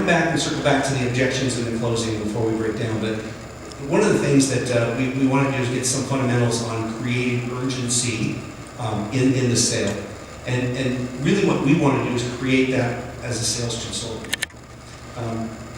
come back and circle back to the objections and the closing before we break down, but one of the things that we want to do is get some fundamentals on creating urgency in the sale. And really what we want to do is create that as a sales consultant.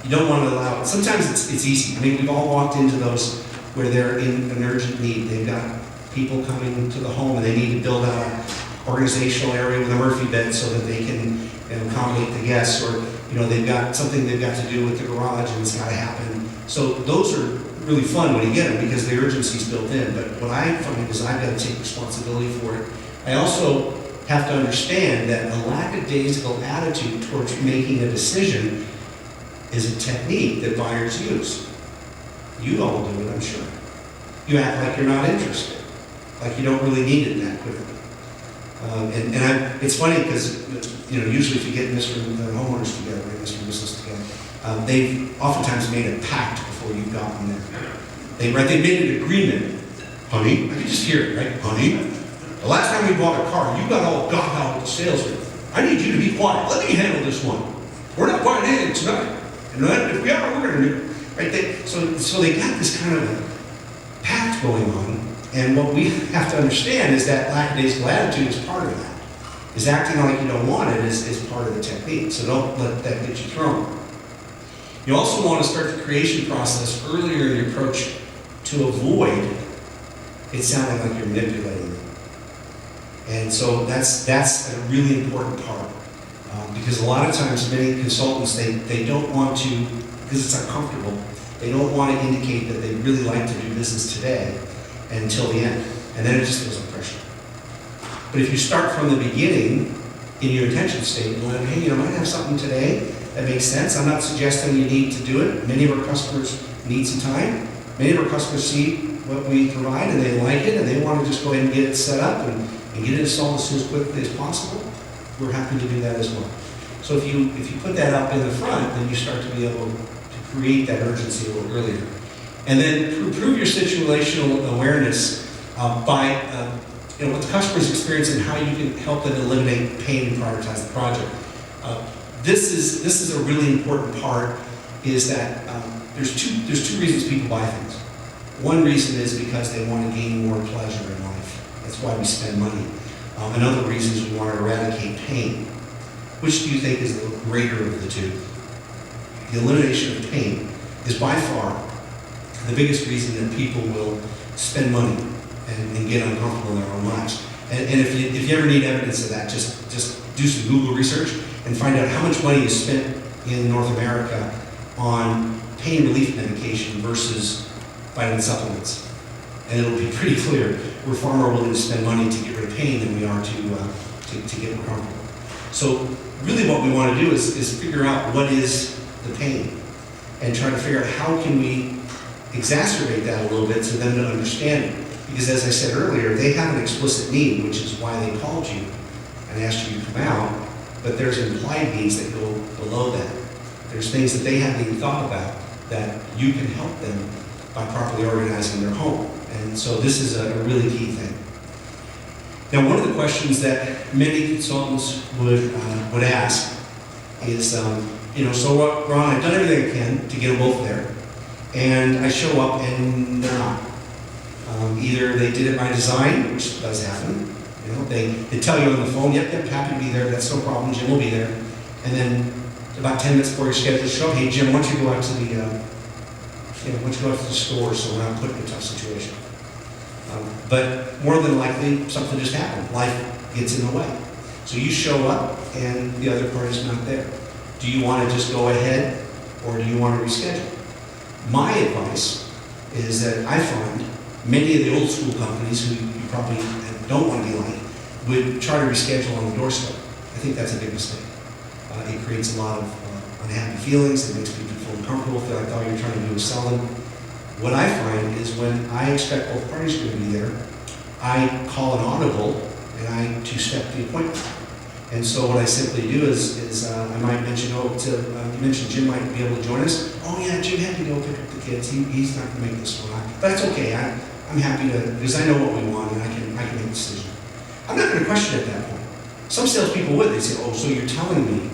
You don't want to allow, sometimes it's easy. I mean, we've all walked into those where they're in an urgent need. They've got people coming to the home and they need to build out an organizational area with a Murphy bed so that they can accommodate the guests, or they've got something they've got to do with the garage and it's got to happen. So those are really fun when you get them because the urgency is built in. But what I find is I've got to take responsibility for it. I also have to understand that a lackadaisical attitude towards making a decision is a technique that buyers use. You all do it, I'm sure. You act like you're not interested, like you don't really need it that quickly. It's funny because usually if you get Mr. and the homeowners together, right, Mr. and Mrs. together, they've oftentimes made a pact before you've gotten there. They made an agreement. Honey, I can just hear it, right? Honey, the last time we bought a car, you got all got out with the salesman. I need you to be quiet. Let me handle this one. We're not buying anything tonight. And if we are, we're going to do it. Right? So they got this kind of a pact going on. And what we have to understand is that lackadaisical attitude is part of that. Is acting like you don't want it is part of the technique. So don't let that get you thrown. You also want to start the creation process earlier in the approach to avoid it sounding like you're manipulating them. And so that's a really important part. Because a lot of times many consultants, they don't want to, because it's uncomfortable, they don't want to indicate that they really like to do business today until the end. And then it just goes on pressure. But if you start from the beginning in your intention statement, like, hey, I might have something today that makes sense. I'm not suggesting you need to do it. Many of our customers need some time. Many of our customers see what we provide and they like it and they want to just go ahead and get it set up and get it installed as soon as quickly as possible. We're happy to do that as well. So if you put that up in the front, then you start to be able to create that urgency a little earlier. And then improve your situational awareness by what the customer's experience and how you can help them eliminate pain and prioritize the project. This is a really important part, is that there's two reasons people buy things. One reason is because they want to gain more pleasure in life. That's why we spend money. Another reason is we want to eradicate pain. Which do you think is the greater of the two? The elimination of pain is by far the biggest reason that people will spend money and get uncomfortable in their own lives. And if you ever need evidence of that, just do some Google research and find out how much money is spent in North America on pain relief medication versus vitamin supplements. And it'll be pretty clear we're far more willing to spend money to get rid of pain than we are to get more comfortable. So really what we want to do is figure out what is the pain and try to figure out how can we exacerbate that a little bit so them to understand it. Because as I said earlier, they have an explicit need, which is why they called you and asked you to come out, but there's implied needs that go below that. There's things that they haven't even thought about that you can help them by properly organizing their home. And so this is a really key thing. Now, one of the questions that many consultants would ask is, so Ron, I've done everything I can to get them both there, and I show up and they're not. Either they did it by design, which does happen. They tell you on the phone, yep, happy to be there, that's no problem, Jim will be there. And then about 10 minutes before your schedule show up, hey Jim, why don't you go out to the store so we're not put in a tough situation. But more than likely, something just happened. Life gets in the way. So you show up and the other party's not there. Do you want to just go ahead or do you want to reschedule? My advice is that I find many of the old school companies who you probably don't want to be like would try to reschedule on the doorstep. I think that's a big mistake. It creates a lot of unhappy feelings. It makes people feel uncomfortable, feel like all you're trying to do is sell them. What I find is when I expect both parties are going to be there, I call an audible and I two-step the appointment. And so what I simply do is I might mention, you mentioned Jim might be able to join us. Oh yeah, Jim had to go pick up the kids. He's not going to make this one. But that's okay. I'm happy to, because I know what we want and I can make a decision. I'm not going to question at that point. Some salespeople would. They say, oh, so you're telling me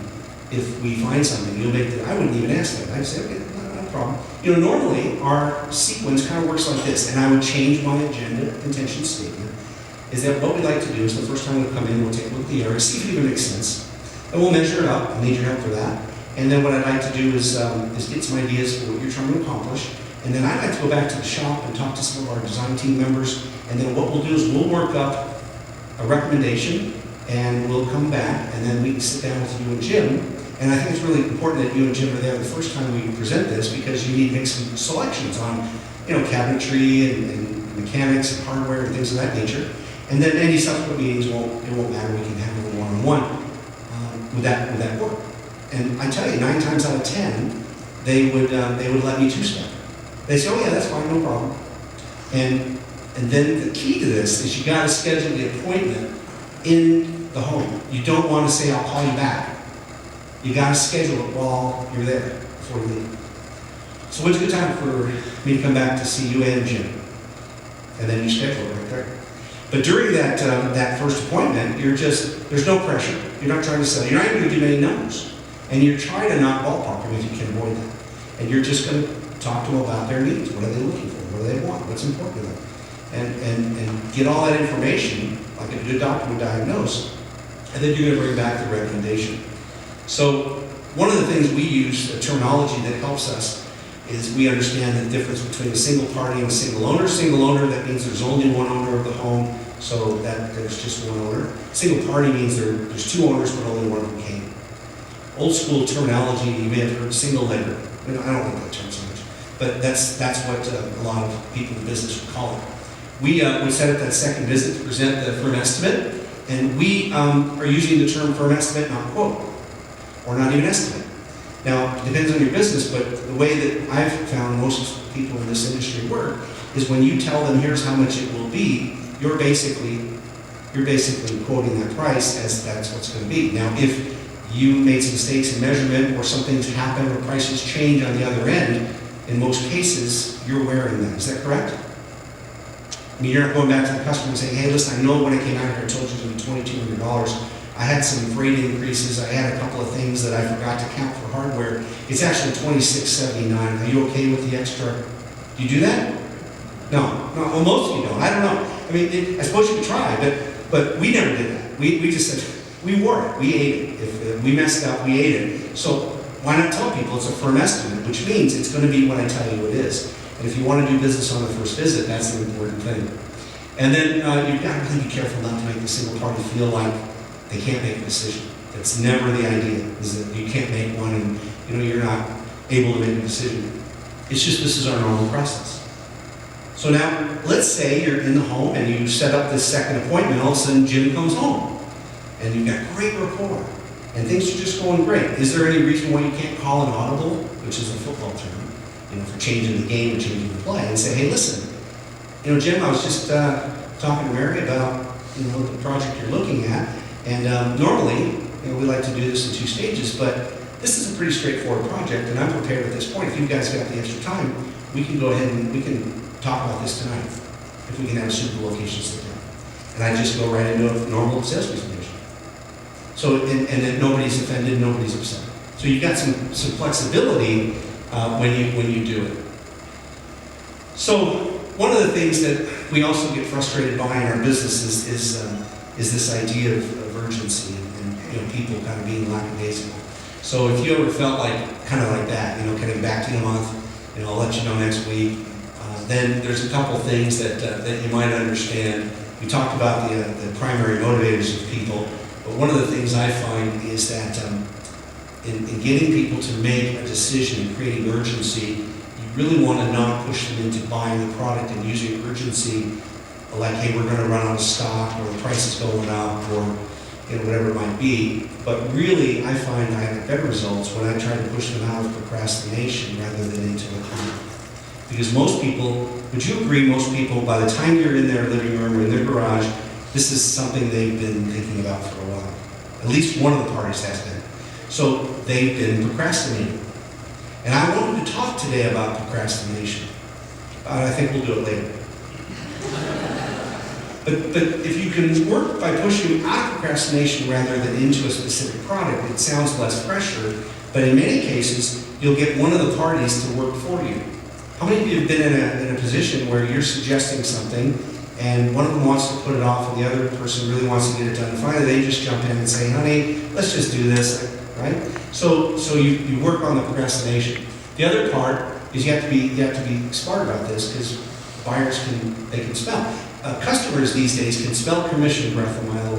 if we find something, you'll make the, I wouldn't even ask that. I'd say, okay, no problem. You know, normally our sequence kind of works like this, and I would change my agenda intention statement, is that what we'd like to do is the first time we come in, we'll take a look at the area, see if it even makes sense, and we'll measure it up. I need your help for that. And then what I'd like to do is get some ideas for what you're trying to accomplish. And then I'd like to go back to the shop and talk to some of our design team members. And then what we'll do is we'll work up a recommendation, and we'll come back, and then we can sit down with you and Jim. And I think it's really important that you and Jim are there the first time we present this, because you need to make some selections on, you know, cabinetry and mechanics and hardware and things of that nature. And then any subsequent meetings it won't matter. We can handle it one-on-one. Would that work? And I tell you, 9 times out of 10, they would let me two-step. They say, oh yeah, that's fine, no problem. And then the key to this is you got to schedule the appointment in the home. You don't want to say, I'll call you back. You got to schedule it while you're there before you leave. So when's a good time for me to come back to see you and Jim? And then you schedule it right there. But during that first appointment, there's no pressure. You're not trying to sell. You're not even going to do any numbers. And you're trying to not ballpark them if you can avoid that. And you're just going to talk to them about their needs. What are they looking for? What do they want? What's important to them? And get all that information, like a good doctor would diagnose, and then you're going to bring back the recommendation. So one of the things we use, the terminology that helps us, is we understand the difference between a single party and a single owner. Single owner, that means there's only one owner of the home, so that there's just one owner. Single party means there's two owners, but only one of them came. Old school terminology, you may have heard single legger. I don't like that term so much, but that's what a lot of people in business would call it. We set up that second visit to present the firm estimate, and we are using the term firm estimate, not quote, or not even estimate. Now, it depends on your business, but the way that I've found most people in this industry work is when you tell them here's how much it will be, you're basically quoting that price as that's what's going to be. Now, if you made some mistakes in measurement or something's happened or prices change on the other end, in most cases, you're wearing that. Is that correct? I mean, you're not going back to the customer and saying, hey, listen, I know when I came out here I told you it was going to be $2,200. I had some freight increases. I had a couple of things that I forgot to count for hardware. It's actually $26.79. Are you okay with the extra? Do you do that? No. Well, most of you don't. I don't know. I mean, I suppose you could try, but we never did that. We just said, we wore it. We ate it. If we messed up, we ate it. So why not tell people it's a firm estimate, which means it's going to be what I tell you it is. And if you want to do business on the first visit, that's the important thing. And then you've got to really be careful not to make the single party feel like they can't make a decision. That's never the idea, is that you can't make one and you're not able to make a decision. It's just this is our normal process. So now, let's say you're in the home and you set up this second appointment, all of a sudden Jim comes home and you've got great rapport and things are just going great. Is there any reason why you can't call an audible, which is a football term, for changing the game or changing the play, and say, hey, listen, Jim, I was just talking to Mary about, the project you're looking at, and normally, we like to do this in 2 stages, but this is a pretty straightforward project, and I'm prepared at this point. If you guys got the extra time, we can go ahead and we can talk about this tonight, if we can have a suitable location sit down. And I just go right into a normal sales presentation. So, and then nobody's offended, nobody's upset. So you've got some flexibility when you do it. So one of the things that we also get frustrated by in our business is this idea of urgency and people kind of being lackadaisical. So if you ever felt kind of like that, kind of back to the month, I'll let you know next week. Then there's a couple things that you might understand. We talked about the primary motivators of people, but one of the things I find is that in getting people to make a decision and creating urgency, you really want to not push them into buying the product and using urgency like, hey, we're going to run out of stock, or the price is going up, or whatever it might be. But really, I find I have better results when I try to push them out of procrastination rather than into a plan. Because most people, would you agree, most people, by the time you're in their living room or in their garage, this is something they've been thinking about for a while. At least one of the parties has been. So they've been procrastinating. And I wanted to talk today about procrastination. I think we'll do it later. But if you can work by pushing out of procrastination rather than into a specific product, it sounds less pressure, but in many cases, you'll get one of the parties to work for you. How many of you have been in a position where you're suggesting something, and one of them wants to put it off, and the other person really wants to get it done, and finally they just jump in and say, honey, let's just do this, right? So you work on the procrastination. The other part is you have to be smart about this, because buyers can smell. Customers these days can smell commission breath a mile